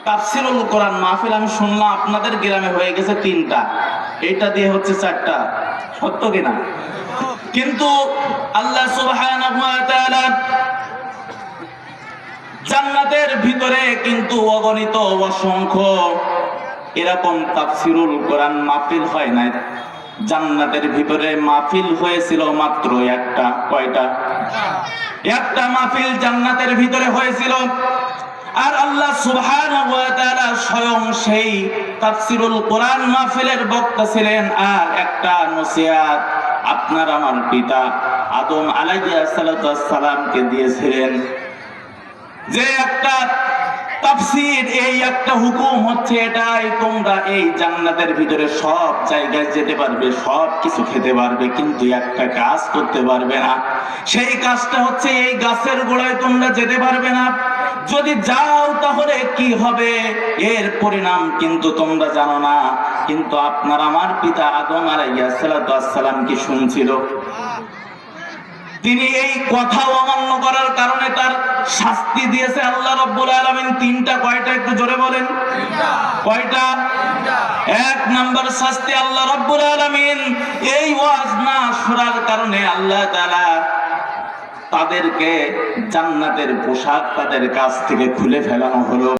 তাফসিরুল কোরআন মাহফিল আমি শুনলাম আপনাদের গ্রামে হয়ে গেছে 3টা, এইটা দিয়ে হচ্ছে 4টা, সত্য কিনা? কিন্তু আল্লাহ সুবহানাহু ওয়া তাআলা জান্নাতের ভিতরে কিন্তু অগণিত অসংখ্য এরকম তাফসিরুল কোরআন মাহফিল হয় না। জান্নাতের ভিতরে মাহফিল হয়েছিল মাত্র একটা। কয়টা? একটা মাহফিল জান্নাতের ভিতরে হয়েছিল। আর আল্লাহ সুবহানাহু ওয়া তাআলা স্বয়ং সেই তাফসিরুল কোরআন মাহফিলের বক্তা ছিলেন। আর একটা নসিহত আপনার আমার পিতা আদম আলাইহিস সালাতু ওয়াস সালামকে দিয়েছিলেন, যে একটা তাফসীর, এই একটা হুকুম হচ্ছে এটাই, তোমরা এই জান্নাতের ভিতরে সব জায়গায় যেতে পারবে, সব কিছু খেতে পারবে, কিন্তু একটা কাজ করতে পারবে না। সেই কাজটা হচ্ছে এই গাছের গোড়ায় তোমরা যেতে পারবে না। যদি যাও তাহলে কি হবে এর পরিণাম কিন্তু তোমরা জানো না। কিন্তু আপনার আমার পিতা আদম আলাইহিস সালাতু ওয়াস সালাম কি শুনছিল? তিনি এই কথা অমান্য করার কারণে তার শাস্তি দিয়েছে আল্লাহ রাব্বুল আলামিন 3টা। কয়টা? একটু জোরে বলেন। কয়টা? 1 নাম্বার শাস্তি আল্লাহ রাব্বুল আলামিন এই ওয়াজ না শোনার কারণে আল্লাহ তাআলা তাদেরকে জান্নাতের পোশাক তাদের কাছ থেকে খুলে ফেলানো হলো।